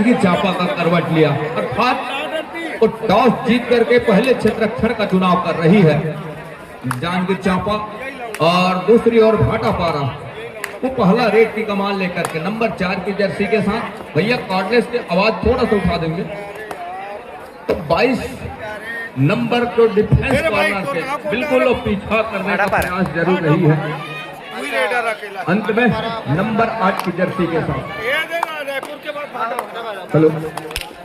चांपा का करवट लिया, अर्थात वो टॉस जीत करके पहले क्षेत्ररक्षण का चुनाव कर रही है जांजगीर चांपा। और दूसरी ओर भाटापारा वो पहला रेड की कमान लेकर के नंबर 4 की जर्सी के साथ। भैया कॉर्डलेस की आवाज थोड़ा सा उठा देंगे। तो 22 नंबर को डिफेंस कॉर्नर से बिल्कुल वो पीछा करने का प्रयास जरूर रही है। अंत में नंबर 8 की जर्सी के साथ चलो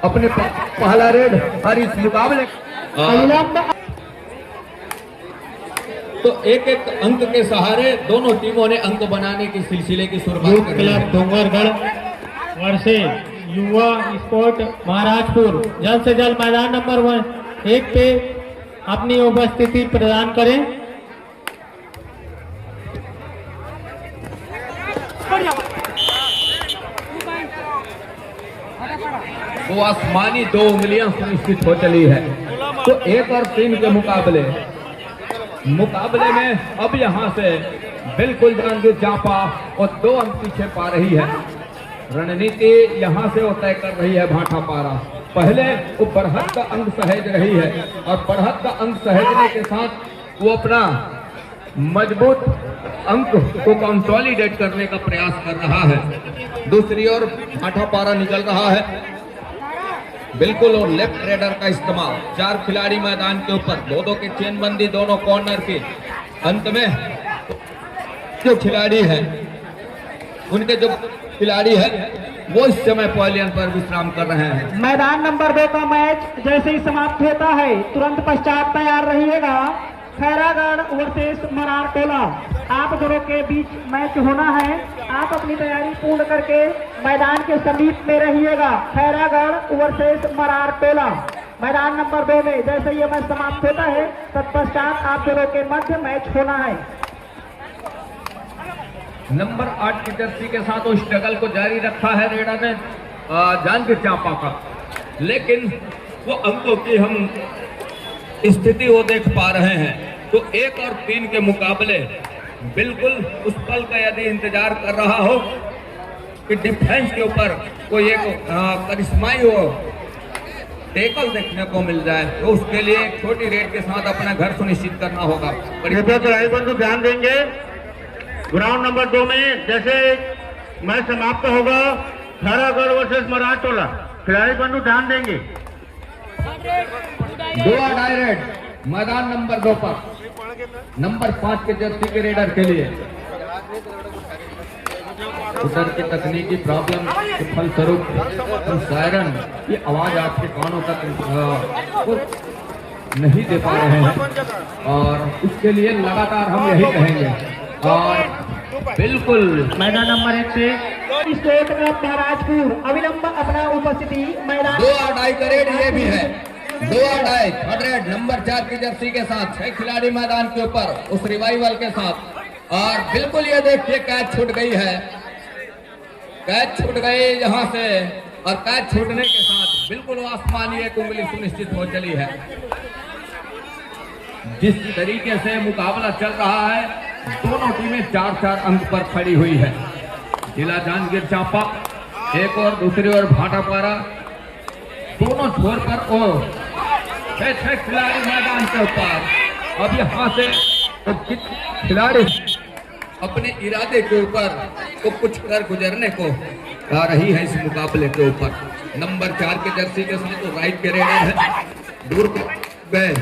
अपने पहला रेड और इस मुकाबले तो एक एक अंक के सहारे दोनों टीमों ने अंक बनाने की सिलसिले की शुरुआत कर दी। क्लब डोंगरगढ़ वर्सेस युवा स्पोर्ट महाराजपुर जल्द से जल्द मैदान नंबर 1 पे अपनी उपस्थिति प्रदान करें। वो आसमानी 2 उंगलियां सुनिश्चित हो चली है। तो 1 और 3 के मुकाबले में अब यहां से बिल्कुल जांजगीर चांपा और 2 अंक पीछे पा रही है। रणनीति यहां से वो तय कर रही है भाटापारा। पहले वो बढ़त का अंक सहेज रही है और बढ़त का अंक सहेजने के साथ वो अपना मजबूत अंक को कंसोलिडेट करने का प्रयास कर रहा है। दूसरी ओर भाटापारा निकल रहा है बिल्कुल और लेफ्ट रेडर का इस्तेमाल। 4 खिलाड़ी मैदान के ऊपर, 2-2 की चेनबंदी दोनों कॉर्नर की। अंत में जो खिलाड़ी है उनके जो खिलाड़ी है वो इस समय पवेलियन पर विश्राम कर रहे हैं। मैदान नंबर 2 का मैच जैसे ही समाप्त होता है तुरंत पश्चात तैयार रहिएगा। खैरागढ़ वर्सेस मरार टोला, आप दोनों के बीच मैच होना है। आप अपनी तैयारी पूर्ण करके मैदान के समीप में रहिएगा। खैरागढ़ वर्सेस मरार टोला मैदान नंबर 2 में जैसे ये मैच समाप्त होता है तत्पश्चात आप दोनों के मध्य मैच होना है। नंबर 8 की जर्सी के साथ वो स्ट्रगल को जारी रखा है रेडर ने जांजगीर चांपा का, लेकिन वो अंकों की हम स्थिति वो देख पा रहे हैं। तो 1 और 3 के मुकाबले बिल्कुल उस पल का यदि इंतजार कर रहा हो कि डिफेंस के ऊपर कोई एक करिश्माई हो टेकल देखने को मिल जाए, तो उसके लिए एक छोटी रेड के साथ अपना घर सुनिश्चित करना होगा। बंधु ध्यान देंगे, ग्राउंड नंबर 2 में जैसे मैच समाप्त होगा खैरागढ़ वर्सेस मरार टोला, खिलाड़ी बंधु ध्यान देंगे। 2 डायरेक्ट मैदान नंबर 2 पर नंबर 5 के जर्सी के रेडर के लिए उधर की तकनीकी प्रॉब्लम के फलस्वरूप सायरन की आवाज आपके कानों तक नहीं दे पा रहे हैं और उसके लिए लगातार हम यही कहेंगे। और बिल्कुल मैदान नंबर 1 से स्टेट कप महाराजपुर अविलंब अपना उपस्थिति मैदान 2 अढ़ाई का रेड ये भी है। 2 अढ़ाई रेड नंबर 4 की जर्सी के साथ 6 खिलाड़ी मैदान के ऊपर उस रिवाइवल के साथ। और बिल्कुल ये देखिए कैच छूट गई है, कैच छूट गई यहाँ से और कैच छूटने के साथ बिल्कुल आसमानी 1 उंगली सुनिश्चित हो चली है। जिस तरीके से मुकाबला चल रहा है दोनों टीमें 4-4 अंक पर खड़ी हुई है। जिला जांजगीर चांपा एक और दूसरी ओर भाटापारा, दोनों छोर पर और 6 खिलाड़ी मैदान के ऊपर। अब यहाँ से खिलाड़ी अपने इरादे के ऊपर तो कुछ कर गुजरने को आ रही है इस मुकाबले के ऊपर। नंबर 4 के जर्सी के साथ तो राइट के रेडर है, दूर गए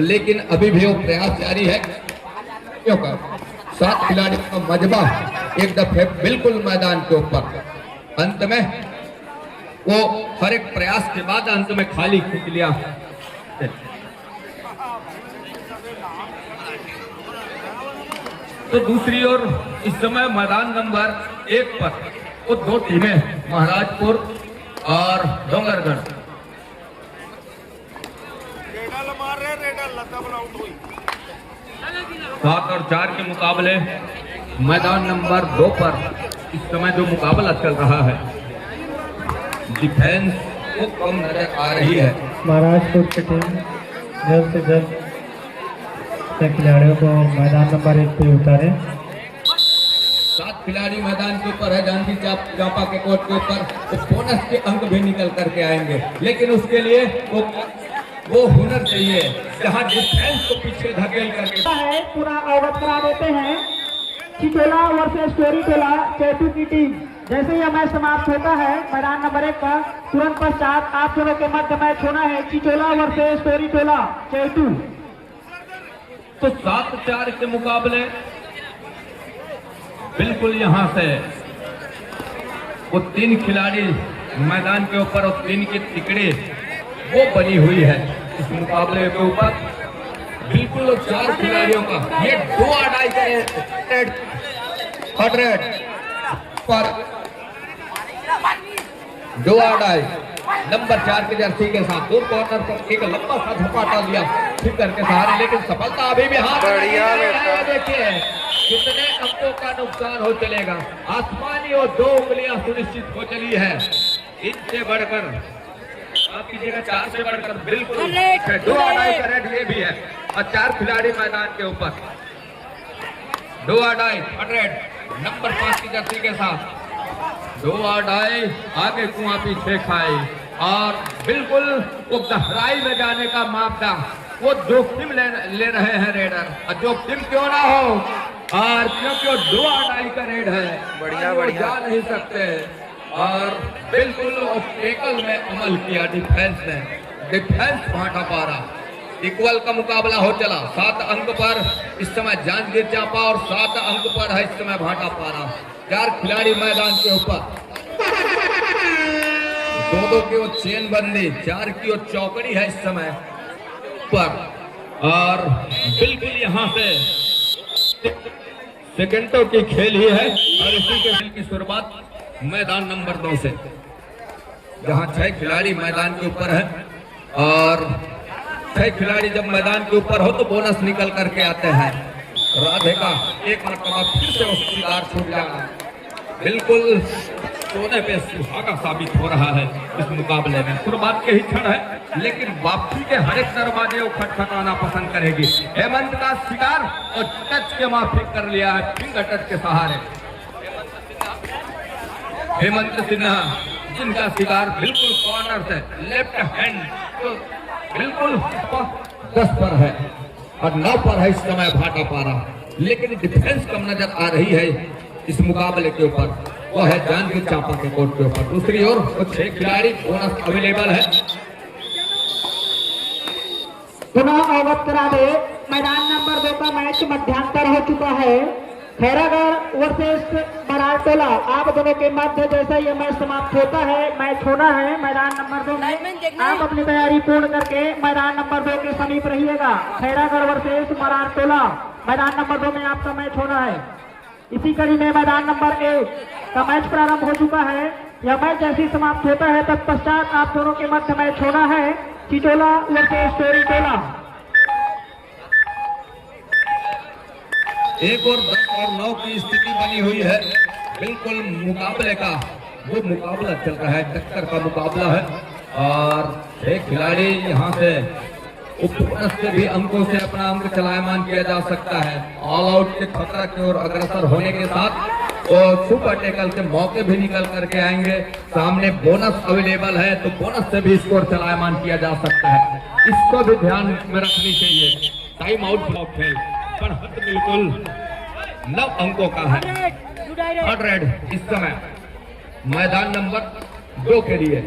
लेकिन अभी भी वो प्रयास जारी है। 7 खिलाड़ी का मजबा एक दफे बिल्कुल मैदान के ऊपर। अंत में वो हर एक प्रयास के बाद अंत में खाली खींच लिया। तो दूसरी ओर इस समय मैदान नंबर 1 पर वो 2 टीमें महाराजपुर और डोंगरगढ़ 7 और 4 के मुकाबले मैदान नंबर 2 पर इस समय जो मुकाबला चल रहा है डिफेंस वो कम नजर आ रही है। महाराजपुर की टीम जल्द से जल्द खिलाड़ियों को मैदान नंबर 1 पे उतारे। 7 खिलाड़ी मैदान के ऊपर है जानकी चांपा के कोर्ट के ऊपर। तो बोनस के अंक भी निकल करके आएंगे, लेकिन उसके लिए वो हुनर चाहिए जहां डिफेंस को पीछे धकेल करके है। पूरा अवगत करा देते हैं चिचोला वर्सेस स्टोरी टोला चैतू की टीम। जैसे ही मैच समाप्त होता है मैदान नंबर 1 का, तुरंत पश्चात आप दोनों के मध्य मैच होना है चिचोला वर्सेस स्टोरी टोला चैतू। तो 7-4 के मुकाबले बिल्कुल यहां से वो 3 खिलाड़ी मैदान के ऊपर और 3 की टिकड़ी वो बनी हुई है इस मुकाबले के ऊपर। बिल्कुल 4 खिलाड़ियों का ये 2-2.5 पर 2-2.5 नंबर 4 के जर्सी के साथ 2 कॉर्नर पर एक लंबा सा झपाटा लिया फिकर के सहारे, लेकिन सफलता अभी भी हाथ देखिए कितने अंकों का नुकसान हो चलेगा। आसमानी और 2 उंगलियां सुनिश्चित हो चली है। इनसे बढ़कर आपकी जगह 4 से बढ़कर बिल्कुल 2-2.5 का रेड ये भी है और 4 खिलाड़ी मैदान के ऊपर 2-2.5 रेड नंबर 5 की जर्सी के साथ 2-2.5 आगे कुआं पीछे खाई और बिल्कुल वो गहराई में जाने का मामला वो जोखिम ले रहे हैं रेडर। और जोखिम क्यों ना हो और क्योंकि वो 2-2.5 का रेड है, बढ़िया जा नहीं सकते। और बिल्कुल टेकल में अमल किया डिफेंस ने, डिफेंस भाटा पारा। इक्वल का मुकाबला हो चला 7 अंक पर इस समय जांजगीर चांपा और 7 अंक पर है इस समय भाटा पारा। 4 खिलाड़ी मैदान के ऊपर, 2-2 की वो चेन बंदी, 4 की वो चौकड़ी है इस समय पर। और बिल्कुल यहां से सेकंडों की खेल ही है और इसी के खेल की शुरुआत मैदान नंबर 2 से, जहां 6 खिलाड़ी मैदान के ऊपर है और 6 खिलाड़ी जब मैदान के ऊपर हो तो बोनस निकल करके आते हैं। राधे का एक मरतबा फिर से वो शिकार छूट जाना बिल्कुल सोने पे सुहागा साबित हो रहा है इस मुकाबले में। शुरुआत के ही क्षण है, लेकिन वापसी के हर एक दरवाजे को खटखटाना पसंद करेगी। हेमंत का शिकार और टच के माफी कर लिया है फिंगर टच के सहारे। हेमंत सिन्हा जिनका शिकार बिल्कुल कॉर्नर से लेफ्ट हैंड तो बिल्कुल 10 पर है और 9 पर है इस समय भाटा पारा, लेकिन डिफेंस कम नजर आ रही है इस मुकाबले के ऊपर। वो है जांजगीर चांपा के कोर्ट के ऊपर। दूसरी ओर वो 6 खिलाड़ी बोनस अवेलेबल है। पुनः अवगत करा दे मैदान नंबर 2 का मैच मध्यांतर हो चुका है। खैरागढ़ वर्सेस मरारटोला आप दोनों के मध्य जैसा ये मैच समाप्त होता है मैच होना है मैदान नंबर 2 में। आप अपनी तैयारी पूर्ण करके मैदान नंबर 2 के समीप रहिएगा। खैरागढ़ वर्सेस मरारटोला मैदान नंबर 2 में आपका मैच होना है। इसी कड़ी में मैदान नंबर 1 का मैच प्रारंभ हो चुका है। यह मैच जैसे ही समाप्त होता है तत्पश्चात आप दोनों के मध्य मैच होना है चिचोला वर्सेस स्टोरी टोला। 1 और 10 और 9 की स्थिति बनी हुई है। बिल्कुल मुकाबले का वो मुकाबला चल रहा है, टक्कर का मुकाबला है और एक खिलाड़ी यहां से उपरस से भी अंकों से अपना अंक चलायमान किया जा सकता है। ऑल आउट के खतरा की ओर अग्रसर होने के साथ और सुपर टेकल के मौके भी निकल करके आएंगे। सामने बोनस अवेलेबल है तो बोनस से भी स्कोर चलायमान किया जा सकता है, इसको भी ध्यान में रखनी चाहिए। टाइम आउट ब्लॉक खेल पर हद बिल्कुल 9 अंकों का है। 100 इस समय मैदान नंबर 2 के लिए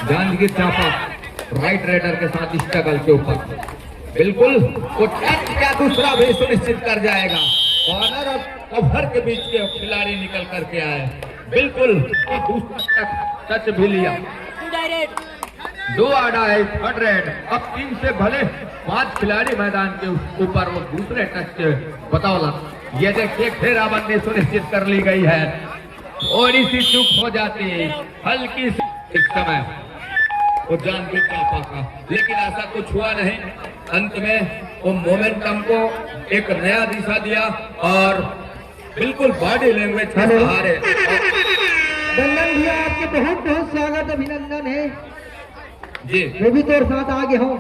जांजगीर चांपा राइट राइडर के साथ स्ट्रगल के ऊपर बिल्कुल वो टच का दूसरा भी सुनिश्चित कर जाएगा। कॉर्नर और कवर के बीच के खिलाड़ी निकल करके आए, बिल्कुल दूसरा टच भी लिया। 2-2.5 अब 3 से भले 5 खिलाड़ी मैदान के ऊपर वो दूसरे टच के बतौलत ये देखिए घेराबंदी सुनिश्चित कर ली गई है। थोड़ी सी चूक हो जाती है हल्की सी इस समय वो जांजगीर चांपा का, लेकिन ऐसा कुछ हुआ नहीं। अंत में वो मोमेंटम को एक नया दिशा दिया और बिल्कुल बॉडी लैंग्वेज के सहारे। दंगन भैया आपके बहुत बहुत स्वागत अभिनंदन है जी। मैं भी तेरे साथ आगे हूँ,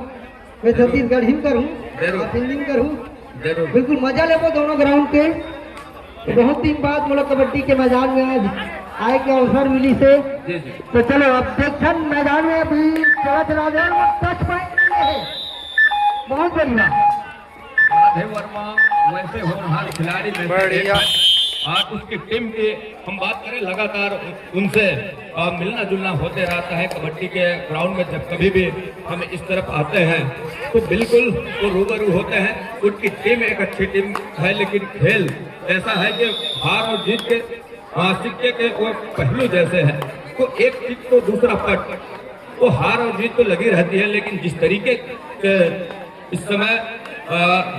मैं छत्तीसगढ़ हिमकर हूँ, जरूर हिमकर हूँ, जरूर बिल्कुल मजा ले दोनों ग्राउंड पे। बहुत दिन बाद मुझे कबड्डी के मैदान में आज आए के अवसर मिली से। जी जी। तो चलो अब देखन मैदान में अभी चला दे टच पॉइंट है, बहुत बढ़िया। राधे वर्मा वैसे होनहार खिलाड़ी में से एक है और उसकी टीम की हम बात करें लगातार उनसे मिलना जुलना होते रहता है कबड्डी के ग्राउंड में। जब कभी भी हम इस तरफ आते हैं तो बिल्कुल वो रूबरू होते हैं। उनकी टीम एक अच्छी टीम है, लेकिन खेल ऐसा है कि हार और जीत के सिक्के के वो पहलू जैसे है। तो एक चीज तो दूसरा पट, वो हार और जीत तो लगी रहती है, लेकिन जिस तरीके के इस समय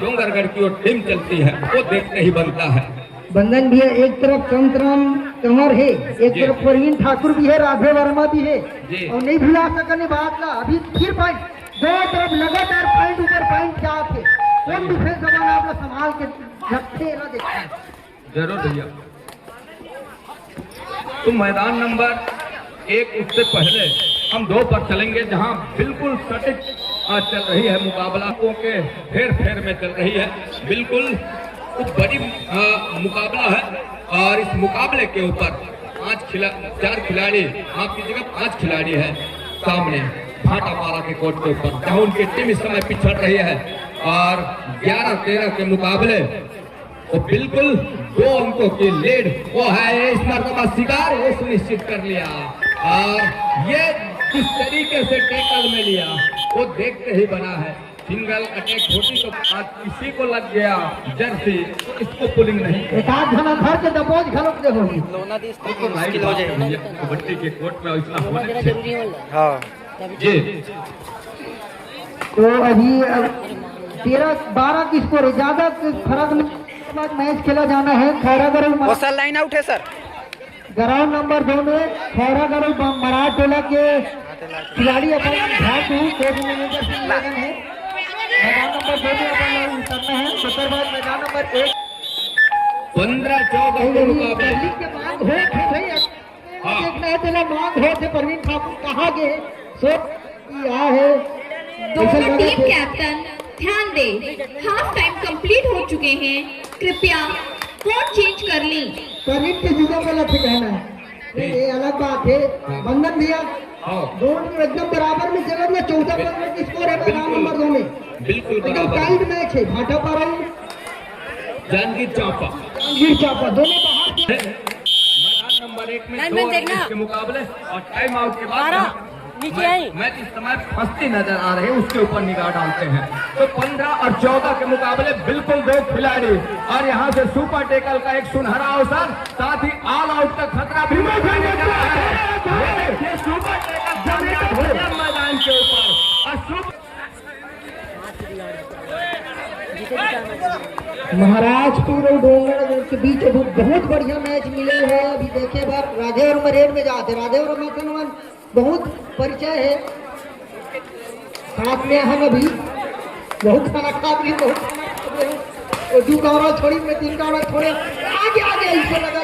डोंगरगढ़ की ओर टीम चलती है वो देखते ही बनता है। बंधन भी है, एक तरफ संतराम कंवर है, एक जी। तरफ प्रवीण ठाकुर भी है, राधे वर्मा भी है जी। और नहीं भुला सकने बात ना। अभी फिर पॉइंट, दो तरफ लगातार पॉइंट ऊपर पॉइंट क्या थे, कौन डिफेंस बना आप लोग संभाल के रखते ना देखते हैं। जरूर भैया। तो मैदान नंबर 1 उससे पहले हम 2 पर चलेंगे, जहां बिल्कुल सटीक चल रही है मुकाबला के फेर में चल रही है। बिल्कुल कुछ बड़ी मुकाबला है और इस मुकाबले के ऊपर 4 खिलाड़ी, माफ कीजिएगा 5 खिलाड़ी है सामने भाटापारा के कोर्ट के ऊपर, जहां उनकी टीम इस समय पिछड़ रही है और 11-13 के मुकाबले वो बिल्कुल 2 अंकों की लीड वो है इस मरतबा शिकार वो सुनिश्चित कर लिया। और ये किस तरीके से टैकल में लिया वो देखते ही बना है। सिंगल अटैक होती तो आज किसी को लग गया जर्सी, तो इसको पुलिंग नहीं। एक आध घना घर के दबोच घलोक दे होगी। कबड्डी के कोर्ट में इतना होना जरूरी है। हाँ जी। तो अभी 13-12 की स्कोर है, ज्यादा फर्क नहीं। बाद मैच खेला जाना है खैरागढ़ वो सर लाइन आउट है सर। ग्राउंड नंबर 2 में खैरागढ़ मराठ टोला के खिलाड़ी अपन झाटू कोच मैनेजर से लगन है। मैदान नंबर 2 में अपन उतरना है। सत्तर बाद मैदान नंबर 1 15-14 के मुकाबले के मांग हो थे भाई, देखना है तेरा मांग हो थे। प्रवीण ठाकुर कहाँ गए सो यहाँ है दोनों टीम कैप्टन ध्यान दे, हाफ टाइम कंप्लीट हो चुके हैं, कृपया कोड चेंज कर ली। प्रवीण के जुदा में लक्ष्य कहना है, ये अलग बात है। बंधन भैया दोनों एकदम बराबर में चला गया। 14 की स्कोर है मैदान नंबर 2 में, बिल्कुल एकदम बराबर। टाइट मैच है। भाटापारा जांगीर चांपा जांगीर चांपा दोनों बाहर से। मैदान नंबर 1 में लाइन 2 में देखना। के मुकाबले और टाइम आउट के बाद बारह नीचे आई। मैच इस समय फंसती नजर आ रही है, उसके ऊपर निगाह डालते हैं। तो 15 और 14 के मुकाबले बिल्कुल 2 खिलाड़ी और यहाँ से सुपर टेकल का एक सुनहरा अवसर, साथ ही ऑल आउट का खतरा भी ये सुपर टेकल मैदान के ऊपर और महाराजपुर और डोंगरगढ़ के बीच अभी बहुत बढ़िया मैच मिले है। अभी देखे बार राधे और मरेड में जाते, राधे और मखनवन बहुत परिचय है साथ में। हम अभी बहुत खाना खा लिए, बहुत खाना खा लिए और 2 गाँव छोड़ी में 3 गाँव छोड़े आगे आगे ऐसे लगा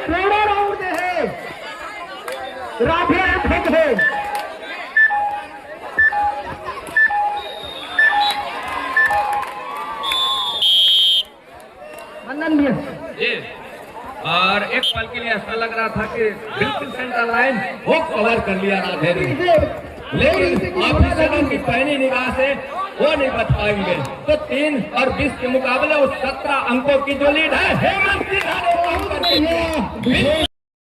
थोड़ा राउंड है राधे फेंक है। जी। और एक पल के लिए ऐसा लग रहा था कि बिल्कुल सेंटर लाइन वो कवर कर लिया राधे ने, लेकिन ऑफिसरों की पहली निगाह से वो नहीं बच पाएंगे। तो 3 और 20 के मुकाबले उस 17 अंकों की जो लीड है हेमंत सिन्हा ने